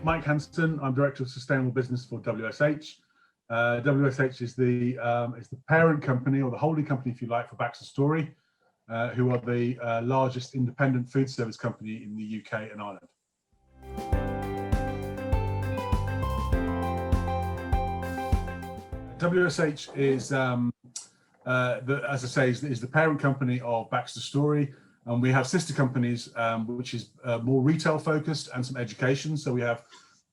Mike Hanson. I'm Director of Sustainable Business for WSH. WSH is the parent company, or the holding company, if you like, for BaxterStorey, who are the largest independent food service company in the UK and Ireland. WSH is, as I say, is the parent company of BaxterStorey, and we have sister companies, which is more retail focused and some education. So we have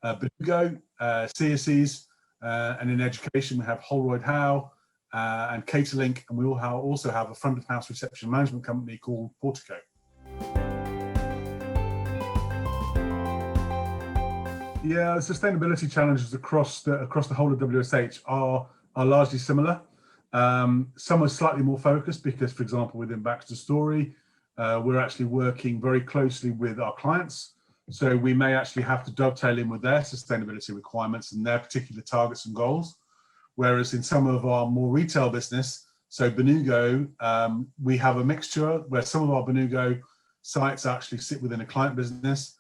Benugo, CSEs, and in education we have Holroyd Howe and Caterlink, and we also have a front of house reception management company called Portico. Yeah, sustainability challenges across the whole of WSH are largely similar. Some are slightly more focused because, for example, within BaxterStorey, we're actually working very closely with our clients. So we may actually have to dovetail in with their sustainability requirements and their particular targets and goals. Whereas in some of our more retail business, so Benugo, we have a mixture where some of our Benugo sites actually sit within a client business,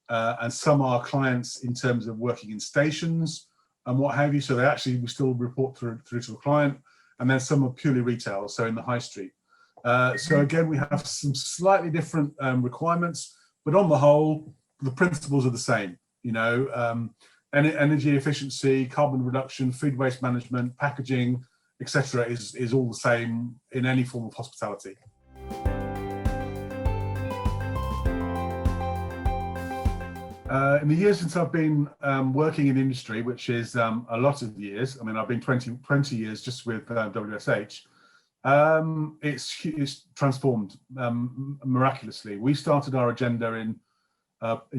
and some are clients in terms of working in stations and what have you. So we still report through to a client, and then some are purely retail, so in the high street. So again, we have some slightly different requirements, but on the whole, the principles are the same. You know, energy efficiency, carbon reduction, food waste management, packaging, etc., is all the same in any form of hospitality. In the years since I've been working in industry, which is a lot of years, I mean, I've been 20 years just with WSH, it's transformed miraculously. We started our agenda in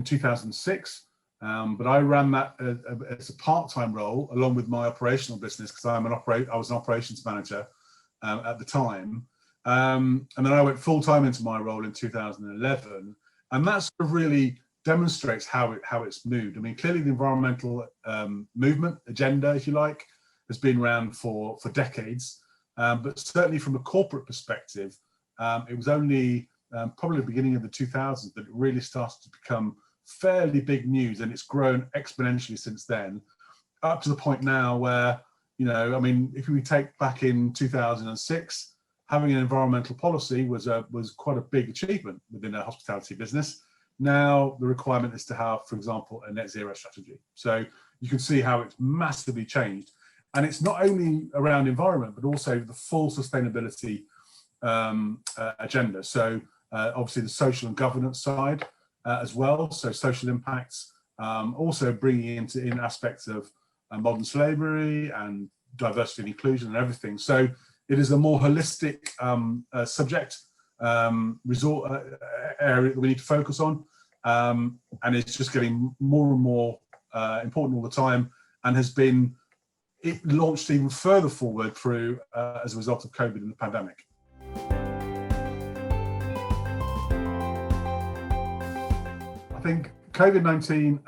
2006, but I ran that as a part-time role along with my operational business, because I was an operations manager at the time, and then I went full-time into my role in 2011, and that sort of really demonstrates how it's moved. I mean, clearly the environmental movement agenda, if you like, has been around for decades, but certainly from a corporate perspective, it was only probably the beginning of the 2000s that it really started to become fairly big news, and it's grown exponentially since then, up to the point now where, you know, I mean, if we take back in 2006, having an environmental policy was quite a big achievement within a hospitality business. Now the requirement is to have, for example, a net zero strategy. So you can see how it's massively changed. And it's not only around environment, but also the full sustainability agenda. So obviously the social and governance side as well. So social impacts, also bringing in aspects of modern slavery and diversity and inclusion and everything. So it is a more holistic subject area that we need to focus on, and it's just getting more and more important all the time, and it launched even further forward through as a result of COVID and the pandemic. I think COVID-19,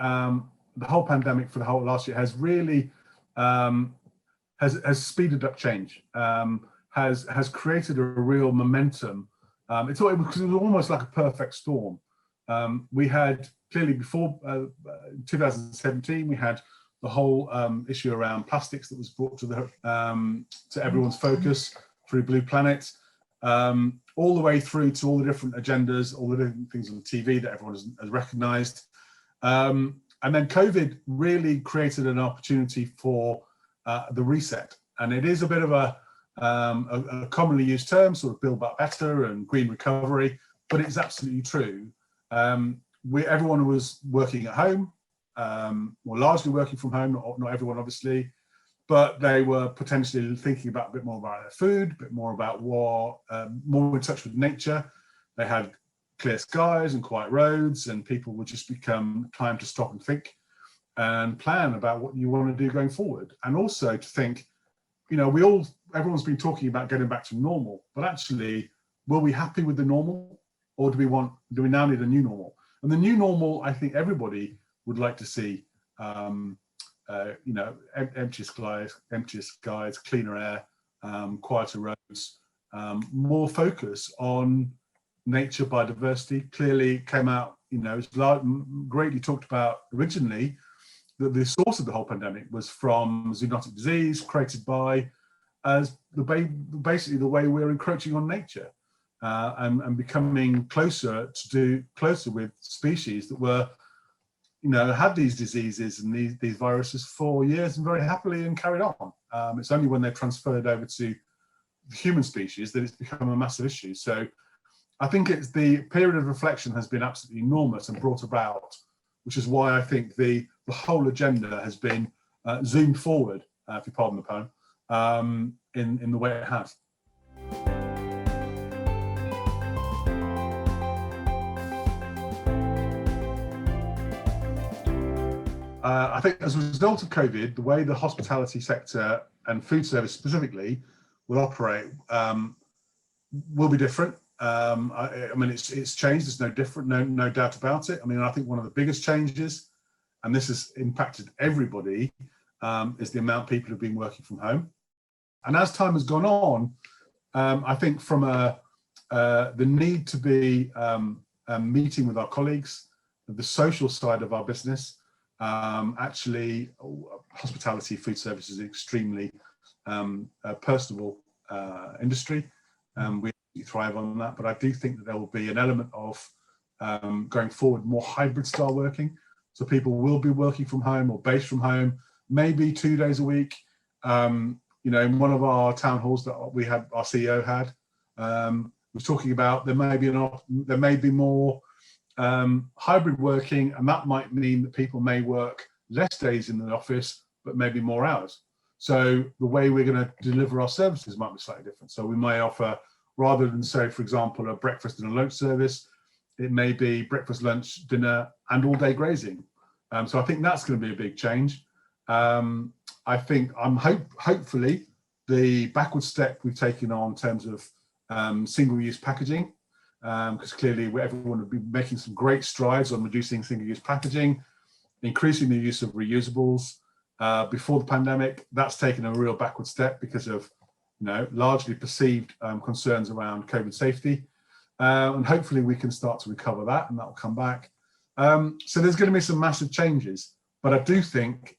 the whole pandemic for the whole last year has really has speeded up change, has created a real momentum. It was almost like a perfect storm. We had clearly before 2017, we had the whole issue around plastics that was brought to everyone's focus through Blue Planet, all the way through to all the different agendas, all the different things on TV that everyone has recognised. And then COVID really created an opportunity for the reset. And it is a bit of a commonly used term, sort of build back better and green recovery, but it's absolutely true. Everyone was working at home, or largely working from home, not everyone obviously, but they were potentially thinking about a bit more about their food, a bit more about more in touch with nature. They had clear skies and quiet roads, and people would just become time to stop and think and plan about what you want to do going forward. And also to think, you know, everyone's been talking about getting back to normal, but actually, were we happy with the normal, or do we now need a new normal? And the new normal, I think everybody would like to see, you know, emptier skies, cleaner air, quieter roads, more focus on nature, biodiversity. Clearly came out, you know, it's greatly talked about originally the source of the whole pandemic was from zoonotic disease created by basically the way we're encroaching on nature and becoming closer with species that were, had these diseases and these viruses for years and very happily and carried on. It's only when they're transferred over to the human species that it's become a massive issue. So I think it's the period of reflection has been absolutely enormous and brought about, which is why I think the whole agenda has been zoomed forward, if you pardon the pun, in the way it has. I think as a result of COVID, the way the hospitality sector and food service specifically will operate will be different. I mean, it's changed. There's no doubt about it. I mean, I think one of the biggest changes, and this has impacted everybody, is the amount people have been working from home. And as time has gone on, I think from the need to be meeting with our colleagues, the social side of our business, actually, hospitality, food service is an extremely personable industry. We thrive on that, but I do think that there will be an element of going forward more hybrid style working. So people will be working from home or based from home, maybe 2 days a week. In one of our town halls that we had, our CEO had, was talking about there may be more hybrid working, and that might mean that people may work less days in the office, but maybe more hours. So the way we're going to deliver our services might be slightly different. So we may offer, rather than say, for example, a breakfast and a lunch service, it may be breakfast, lunch, dinner, and all day grazing. So I think that's going to be a big change. I think hopefully the backward step we've taken on in terms of single-use packaging, because clearly everyone would be making some great strides on reducing single-use packaging, increasing the use of reusables. Before the pandemic, that's taken a real backward step because of largely perceived concerns around COVID safety. And hopefully we can start to recover that, and that will come back. So there's going to be some massive changes, but I do think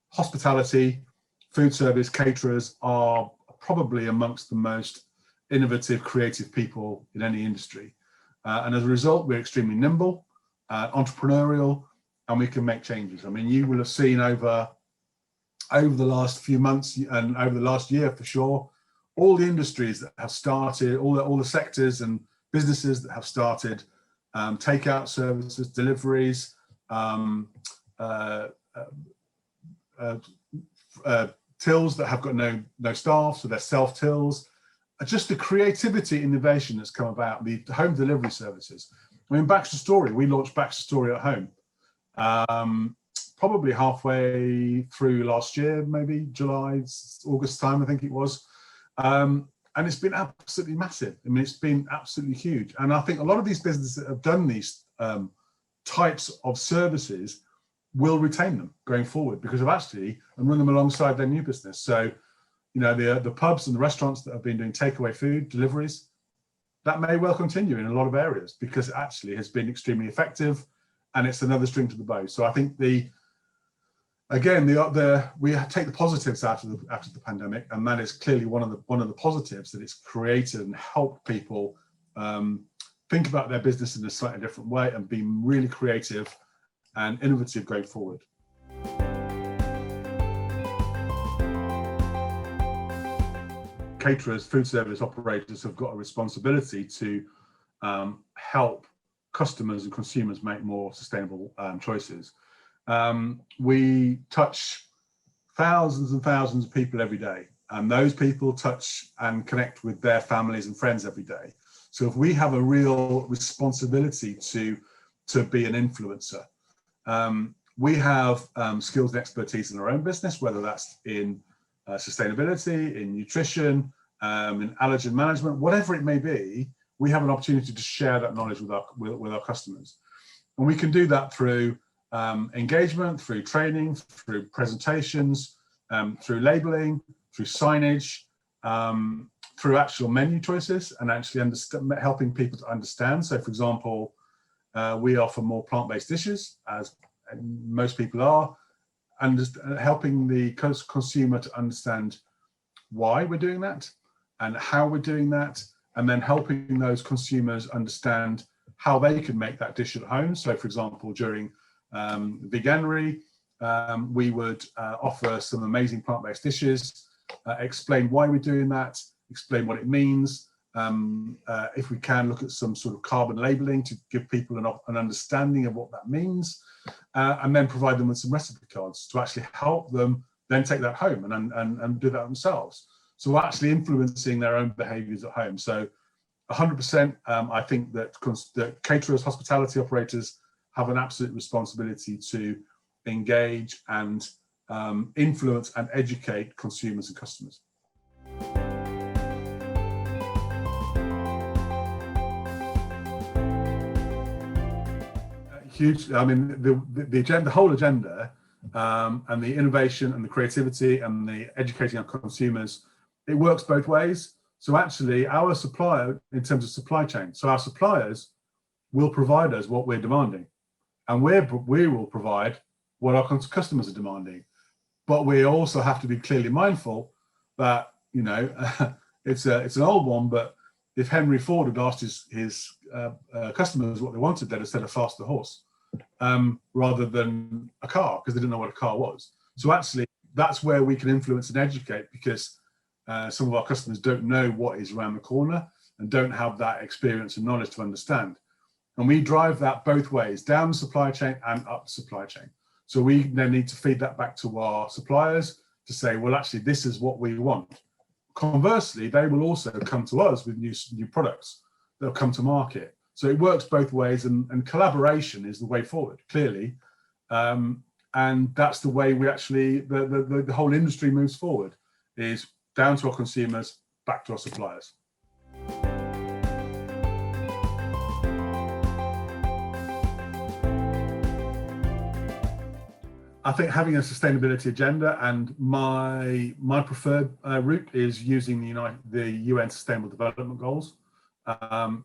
hospitality, food service, caterers are probably amongst the most innovative, creative people in any industry. And as a result, we're extremely nimble, entrepreneurial, and we can make changes. I mean, you will have seen over the last few months and over the last year for sure, all the industries that have started, all the sectors and businesses that have started takeout services, deliveries, tills that have got no staff, so they're self-tills. Just the creativity, innovation that's come about, the home delivery services. I mean, BaxterStorey, we launched BaxterStorey at home. Probably halfway through last year, maybe July, August time, I think it was. And it's been absolutely massive. I mean, it's been absolutely huge. And I think a lot of these businesses that have done these types of services will retain them going forward because of and run them alongside their new business. So, the pubs and the restaurants that have been doing takeaway food deliveries, that may well continue in a lot of areas because it actually has been extremely effective, and it's another string to the bow. So I think we take the positives out of the pandemic, and that is clearly one of the positives, that it's created and helped people think about their business in a slightly different way and be really creative and innovative going forward. Caterers, food service operators have got a responsibility to help customers and consumers make more sustainable choices. We touch thousands and thousands of people every day, and those people touch and connect with their families and friends every day. So if we have a real responsibility to be an influencer, we have skills and expertise in our own business, whether that's in sustainability, in nutrition, in allergen management, whatever it may be. We have an opportunity to share that knowledge with our customers, and we can do that through engagement, through training, through presentations, through labeling, through signage, through actual menu choices, and actually helping people to understand. So, for example, we offer more plant-based dishes, as most people are, and just helping the consumer to understand why we're doing that and how we're doing that, and then helping those consumers understand how they can make that dish at home. So, for example, during Veganuary, we would offer some amazing plant-based dishes, explain why we're doing that, explain what it means. If we can, look at some sort of carbon labeling to give people an understanding of what that means, and then provide them with some recipe cards to actually help them then take that home and do that themselves. So we're actually influencing their own behaviours at home. So 100%, I think that caterers, hospitality operators have an absolute responsibility to engage and influence and educate consumers and customers. Huge. I mean, the agenda, the whole agenda, and the innovation and the creativity and the educating our consumers, it works both ways. So actually, our supplier, in terms of supply chain, so our suppliers will provide us what we're demanding, and we will provide what our customers are demanding. But we also have to be clearly mindful that, you know, it's an old one, but if Henry Ford had asked his customers what they wanted, they'd have said a faster horse rather than a car, because they didn't know what a car was. So actually, that's where we can influence and educate, because some of our customers don't know what is around the corner and don't have that experience and knowledge to understand. And we drive that both ways, down the supply chain and up the supply chain. So we then need to feed that back to our suppliers to say, well, actually, this is what we want. Conversely, they will also come to us with new products that will come to market. So it works both ways, and collaboration is the way forward, clearly. And that's the way we actually, the whole industry moves forward, is down to our consumers, back to our suppliers. I think having a sustainability agenda, and my preferred route is using the UN Sustainable Development Goals,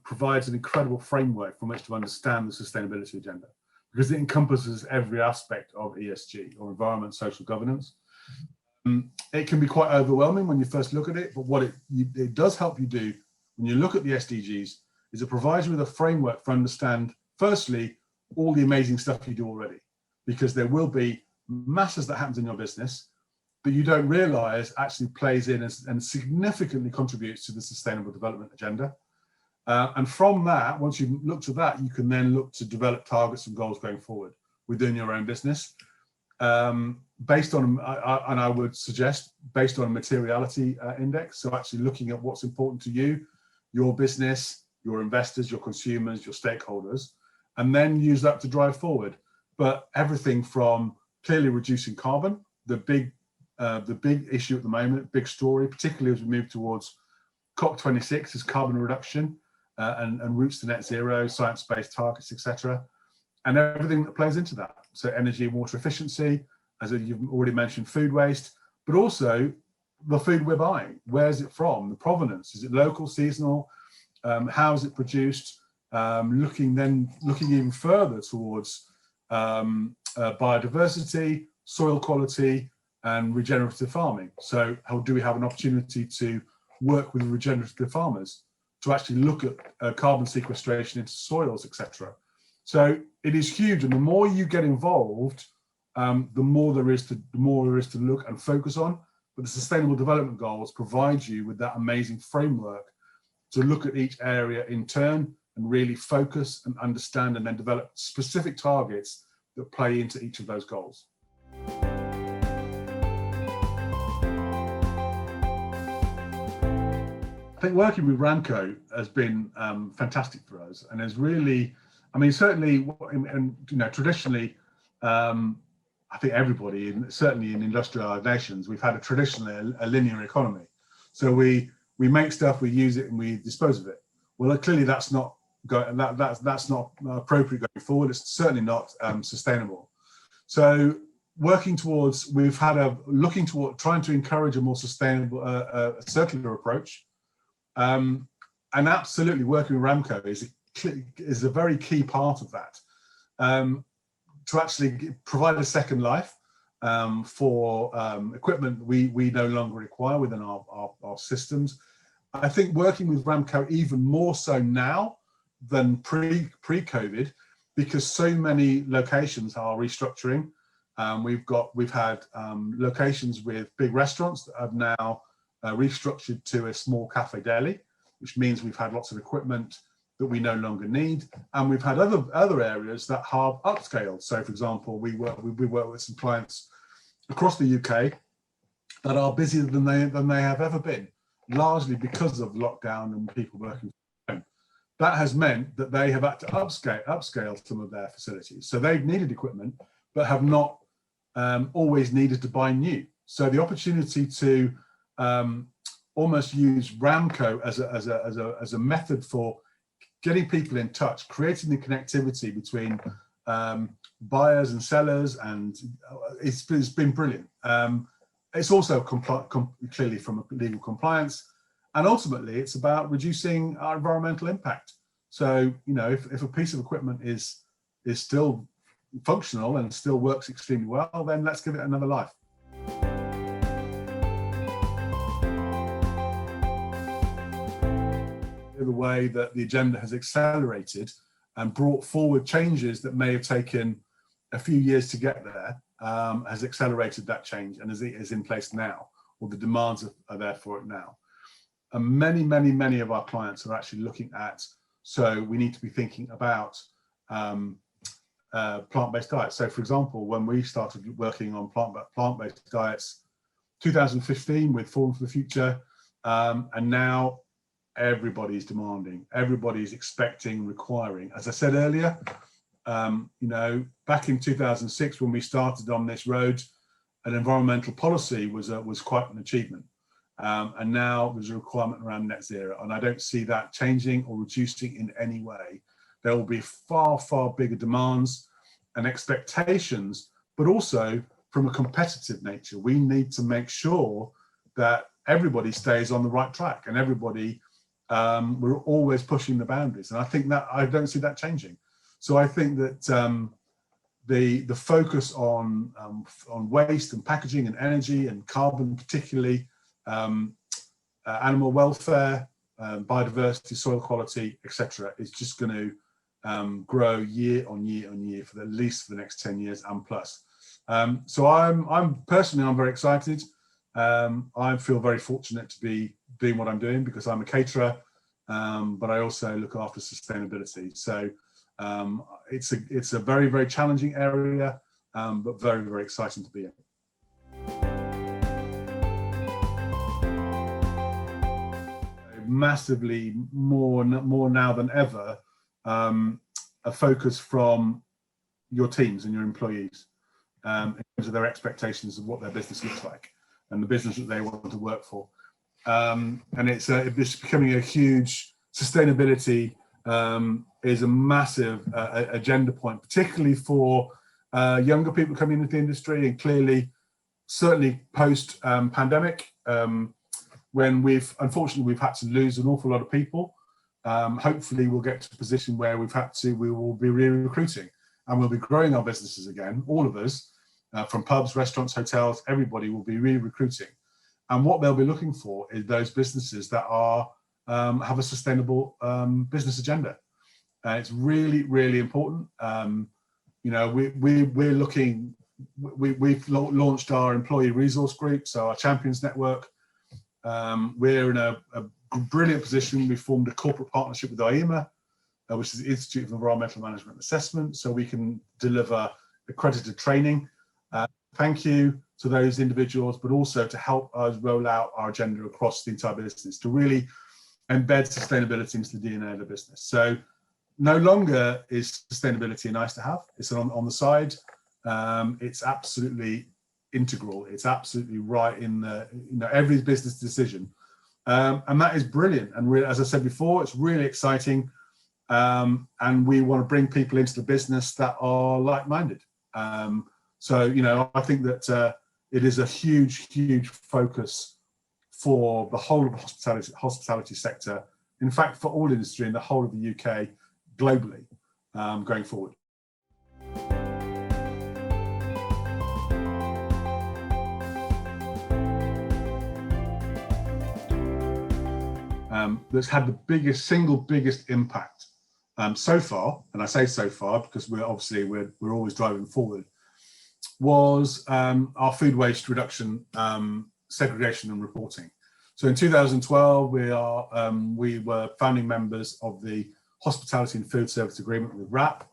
provides an incredible framework from which to understand the sustainability agenda, because it encompasses every aspect of ESG, or environment, social governance. It can be quite overwhelming when you first look at it, but what it does help you do when you look at the SDGs is it provides you with a framework for understand, firstly, all the amazing stuff you do already, because there will be masses that happens in your business that you don't realize actually plays in and significantly contributes to the sustainable development agenda. And from that, once you've looked at that, you can then look to develop targets and goals going forward within your own business, based on, and I would suggest, based on a materiality index. So actually looking at what's important to you, your business, your investors, your consumers, your stakeholders, and then use that to drive forward. But everything from clearly reducing carbon, the big issue at the moment, big story, particularly as we move towards COP26, is carbon reduction and routes to net zero, science-based targets, etc., and everything that plays into that. So energy and water efficiency, as you've already mentioned, food waste, but also the food we're buying. Where is it from? The provenance, is it local, seasonal? How is it produced? Looking even further towards biodiversity, soil quality, and regenerative farming. So how do we have an opportunity to work with regenerative farmers to actually look at carbon sequestration into soils, etc. So it is huge, and the more you get involved, the more there is to look and focus on. But the Sustainable Development Goals provide you with that amazing framework to look at each area in turn and really focus and understand, and then develop specific targets that play into each of those goals. I think working with Ramco has been fantastic for us, and has really, I mean, certainly, and traditionally, I think everybody, certainly in industrialized nations, we've had traditionally a linear economy. So we make stuff, we use it, and we dispose of it. Well, clearly that's not that's not appropriate going forward. It's certainly not sustainable. So working towards, looking toward trying to encourage a more sustainable, circular approach, and absolutely working with Ramco is a very key part of that. to actually provide a second life for equipment we no longer require within our systems. I think working with Ramco even more so now than pre-COVID, because so many locations are restructuring. We've had locations with big restaurants that have now restructured to a small cafe deli, which means we've had lots of equipment that we no longer need, and we've had other areas that have upscaled. So, for example, we work with some clients across the UK that are busier than they have ever been, largely because of lockdown and people working from home. That has meant that they have had to upscale some of their facilities. So they've needed equipment, but have not always needed to buy new. So the opportunity to almost use Ramco as a method for getting people in touch, creating the connectivity between buyers and sellers, and it's been brilliant. It's also clearly from a legal compliance, and ultimately it's about reducing our environmental impact. So, you know, if a piece of equipment is still functional and still works extremely well, then let's give it another life. The way that the agenda has accelerated and brought forward changes that may have taken a few years to get there has accelerated that change, and is in place now, or the demands are there for it now. And many of our clients are actually looking at, so we need to be thinking about plant-based diets. So, for example, when we started working on plant-based diets, 2015 with Forum for the Future, and now everybody's demanding, everybody's expecting, requiring. As I said earlier, you know, back in 2006 when we started on this road, an environmental policy was quite an achievement, and now there's a requirement around net zero, and I don't see that changing or reducing in any way. There will be far bigger demands and expectations, but also from a competitive nature. We need to make sure that everybody stays on the right track, and everybody, we're always pushing the boundaries, and I think that I don't see that changing. So I think that the focus on waste and packaging and energy and carbon, particularly animal welfare, biodiversity, soil quality, etc., is just going to grow year on year for at least the next 10 years and plus. So I'm personally very excited. I feel very fortunate to be doing what I'm doing because I'm a caterer, but I also look after sustainability. So it's a very challenging area, but very exciting to be in. Massively more now than ever, a focus from your teams and your employees in terms of their expectations of what their business looks like and the business that they want to work for. And it's becoming a huge sustainability is a massive agenda point, particularly for younger people coming into the industry, and clearly, certainly post pandemic, when unfortunately we've had to lose an awful lot of people. Hopefully we'll get to a position where we will be re-recruiting, and we'll be growing our businesses again, all of us, from pubs, restaurants, hotels, everybody will be re-recruiting. And what they'll be looking for is those businesses that are have a sustainable business agenda. It's really important. You know, we're looking. We've launched our employee resource group, so our champions network. We're in a brilliant position. We formed a corporate partnership with IEMA, which is the Institute of Environmental Management Assessment, so we can deliver accredited training. Thank you to those individuals, but also to help us roll out our agenda across the entire business to really embed sustainability into the DNA of the business. So no longer is sustainability nice to have, it's on the side. It's absolutely integral, it's absolutely right in every business decision. And that is brilliant. And as I said before, it's really exciting. And we want to bring people into the business that are like-minded. So, you know, I think that it is a huge focus for the whole of the hospitality sector. In fact, for all industry in the whole of the UK, globally, going forward. that's had the single biggest impact so far, and I say so far because we're always driving forward, was our food waste reduction, segregation and reporting. So in 2012, we were founding members of the Hospitality and Food Service Agreement with WRAP.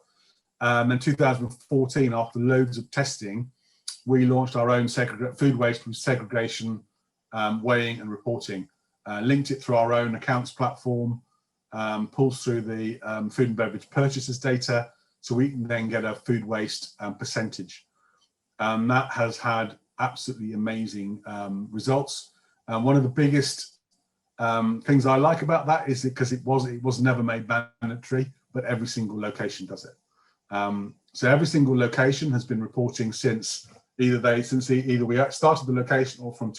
In 2014, after loads of testing, we launched our own food waste with segregation, weighing and reporting, linked it through our own accounts platform, pulls through the food and beverage purchases data, so we can then get a food waste percentage. That has had absolutely amazing results. One of the biggest things I like about that is because it was never made mandatory, but every single location does it. So every single location has been reporting since either we started the location or from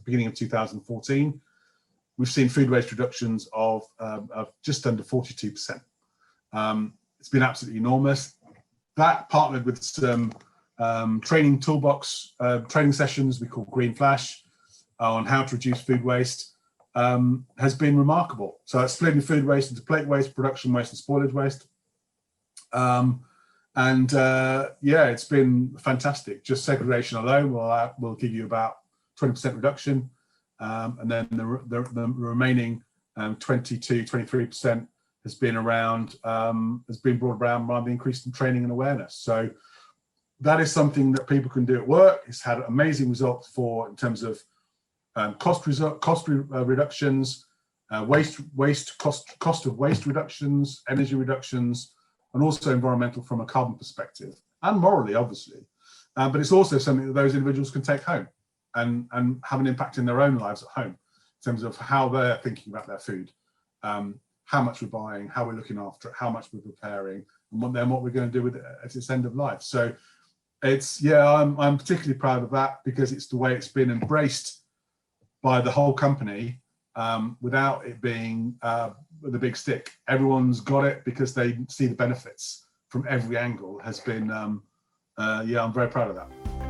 beginning of 2014. We've seen food waste reductions of just under 42%. It's been absolutely enormous. That partnered with some training toolbox training sessions we call Green Flash on how to reduce food waste has been remarkable. So it's splitting food waste into plate waste, production waste and spoilage waste. Yeah, it's been fantastic. Just segregation alone will give you about 20% reduction. And then the remaining 23% has been brought around by the increase in training and awareness. So that is something that people can do at work. It's had amazing results in terms of cost reductions, cost of waste reductions, energy reductions, and also environmental from a carbon perspective, and morally, obviously. But it's also something that those individuals can take home and have an impact in their own lives at home in terms of how they're thinking about their food, how much we're buying, how we're looking after it, how much we're preparing, and what we're going to do with it at its end of life. So I'm particularly proud of that because it's the way it's been embraced by the whole company without it being the big stick. Everyone's got it because they see the benefits from every angle. I'm very proud of that.